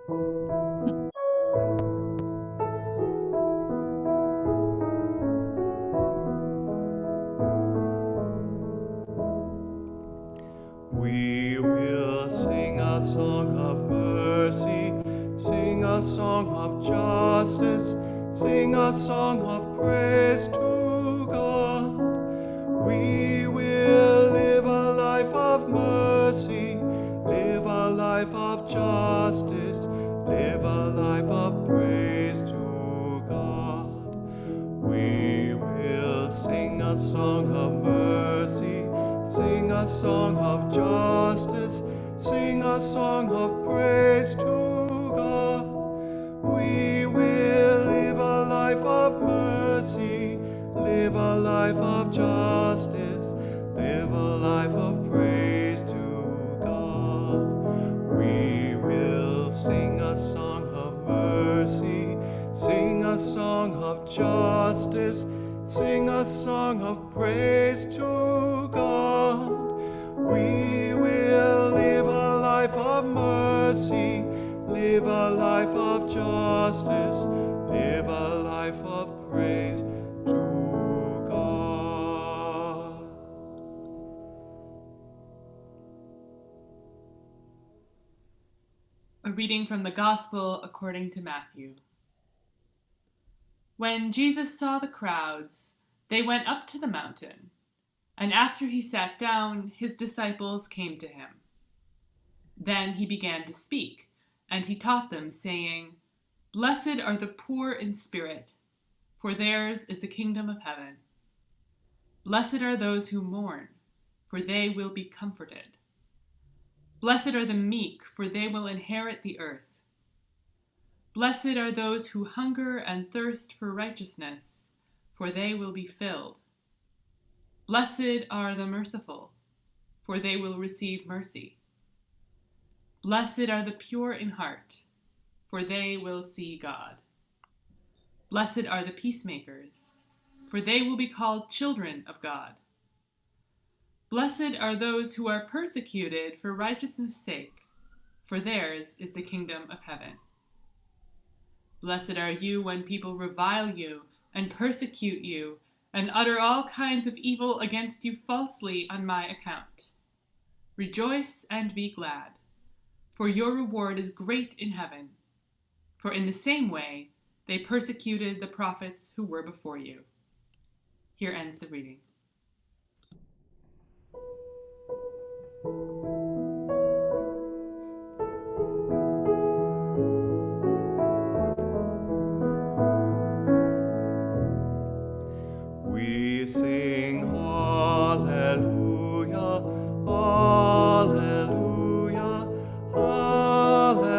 We will sing a song of mercy, sing a song of justice, sing a song of praise to God. We will live a life of mercy, live a life of justice, live a life of praise to God. We will sing a song of mercy, sing a song of justice, sing a song of praise to God. We will live a life of mercy, live a life of justice, live a life of praise to God. We will sing a song of mercy, sing a song of justice, sing a song of praise to God. We will live a life of mercy, live a life of justice, live a life of praise to God. A reading from the Gospel according to Matthew. When Jesus saw the crowds, they went up to the mountain, and after he sat down, his disciples came to him. Then he began to speak, and he taught them, saying, "Blessed are the poor in spirit, for theirs is the kingdom of heaven. Blessed are those who mourn, for they will be comforted. Blessed are the meek, for they will inherit the earth. Blessed are those who hunger and thirst for righteousness, for they will be filled. Blessed are the merciful, for they will receive mercy. Blessed are the pure in heart, for they will see God. Blessed are the peacemakers, for they will be called children of God. Blessed are those who are persecuted for righteousness' sake, for theirs is the kingdom of heaven. Blessed are you when people revile you and persecute you and utter all kinds of evil against you falsely on my account. Rejoice and be glad, for your reward is great in heaven. For in the same way they persecuted the prophets who were before you." Here ends the reading. We sing hallelujah, hallelujah, hallelujah.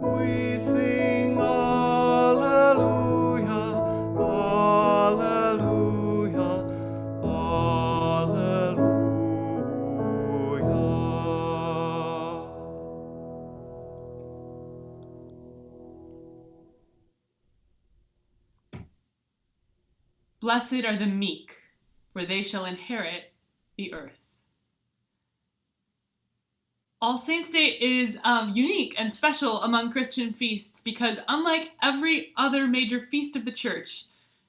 We sing hallelujah, hallelujah, hallelujah. Blessed are the meek, for they shall inherit the earth. All Saints' Day is unique and special among Christian feasts because, unlike every other major feast of the Church,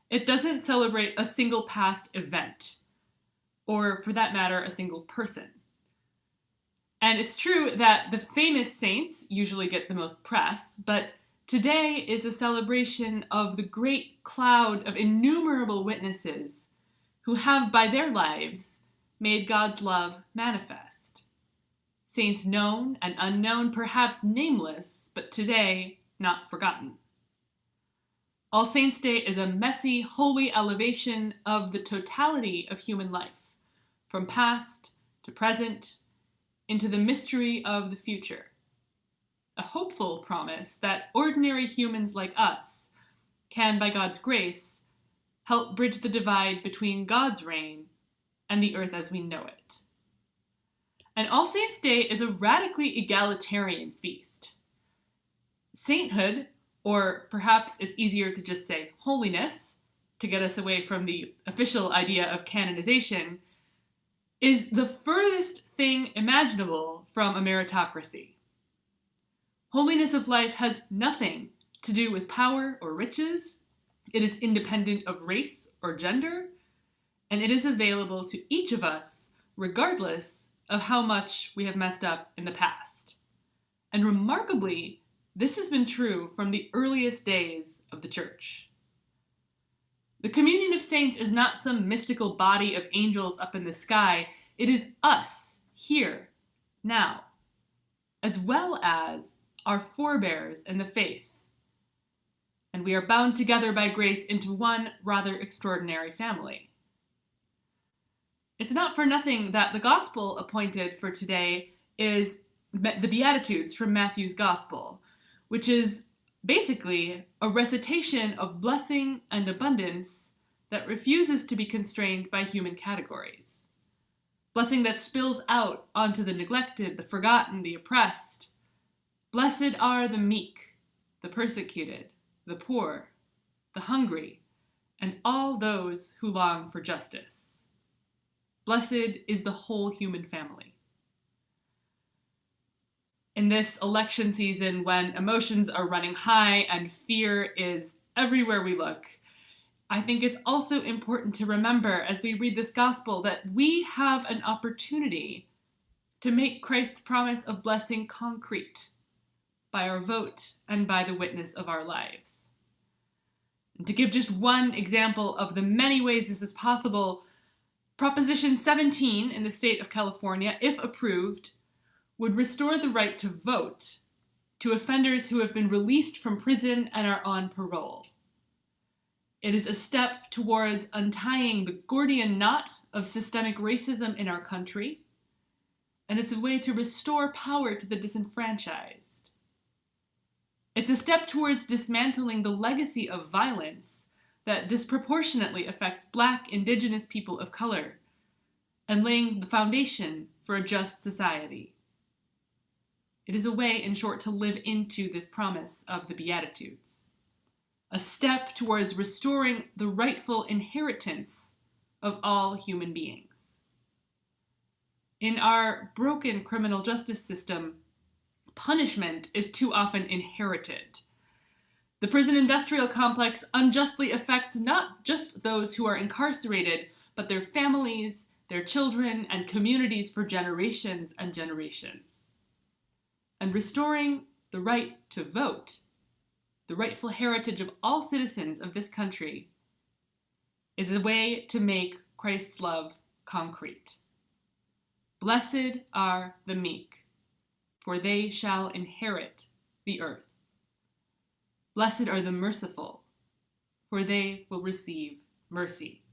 it doesn't celebrate a single past event, or for that matter, a single person. And it's true that the famous saints usually get the most press, but today is a celebration of the great cloud of innumerable witnesses who have, by their lives, made God's love manifest. Saints known and unknown, perhaps nameless, but today not forgotten. All Saints' Day is a messy, holy elevation of the totality of human life, from past to present, into the mystery of the future. A hopeful promise that ordinary humans like us can, by God's grace, help bridge the divide between God's reign and the earth as we know it. And All Saints' Day is a radically egalitarian feast. Sainthood, or perhaps it's easier to just say holiness, to get us away from the official idea of canonization, is the furthest thing imaginable from a meritocracy. Holiness of life has nothing to do with power or riches. It is independent of race or gender, and it is available to each of us regardless of how much we have messed up in the past. And remarkably, this has been true from the earliest days of the church. The communion of saints is not some mystical body of angels up in the sky. It is us, here, now, as well as our forebears in the faith. And we are bound together by grace into one rather extraordinary family. It's not for nothing that the gospel appointed for today is the Beatitudes from Matthew's gospel, which is basically a recitation of blessing and abundance that refuses to be constrained by human categories. Blessing that spills out onto the neglected, the forgotten, the oppressed. Blessed are the meek, the persecuted, the poor, the hungry, and all those who long for justice. Blessed is the whole human family. In this election season, when emotions are running high and fear is everywhere we look, I think it's also important to remember as we read this gospel that we have an opportunity to make Christ's promise of blessing concrete by our vote and by the witness of our lives. And to give just one example of the many ways this is possible, Proposition 17 in the state of California, if approved, would restore the right to vote to offenders who have been released from prison and are on parole. It is a step towards untying the Gordian knot of systemic racism in our country, and it's a way to restore power to the disenfranchised. It's a step towards dismantling the legacy of violence that disproportionately affects Black, Indigenous people of color, and laying the foundation for a just society. It is a way, in short, to live into this promise of the Beatitudes. A step towards restoring the rightful inheritance of all human beings. In our broken criminal justice system, punishment is too often inherited. The prison industrial complex unjustly affects not just those who are incarcerated, but their families, their children, and communities for generations and generations. And restoring the right to vote, the rightful heritage of all citizens of this country, is a way to make Christ's love concrete. Blessed are the meek, for they shall inherit the earth. Blessed are the merciful, for they will receive mercy.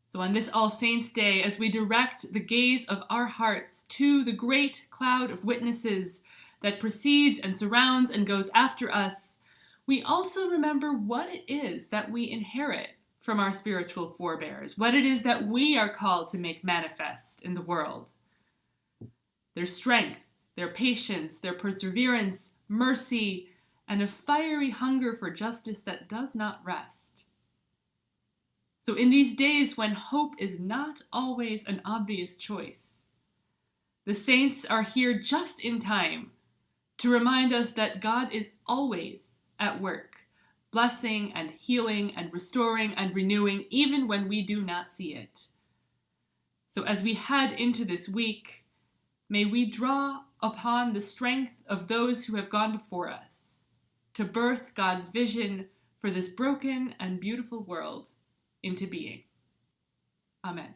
So on this All Saints' Day, as we direct the gaze of our hearts to the great cloud of witnesses that precedes and surrounds and goes after us, we also remember what it is that we inherit from our spiritual forebears, what it is that we are called to make manifest in the world. Their strength, their patience, their perseverance, mercy, and a fiery hunger for justice that does not rest. So in these days when hope is not always an obvious choice, the saints are here just in time to remind us that God is always at work, blessing and healing and restoring and renewing, even when we do not see it. So as we head into this week, may we draw upon the strength of those who have gone before us to birth God's vision for this broken and beautiful world into being. Amen.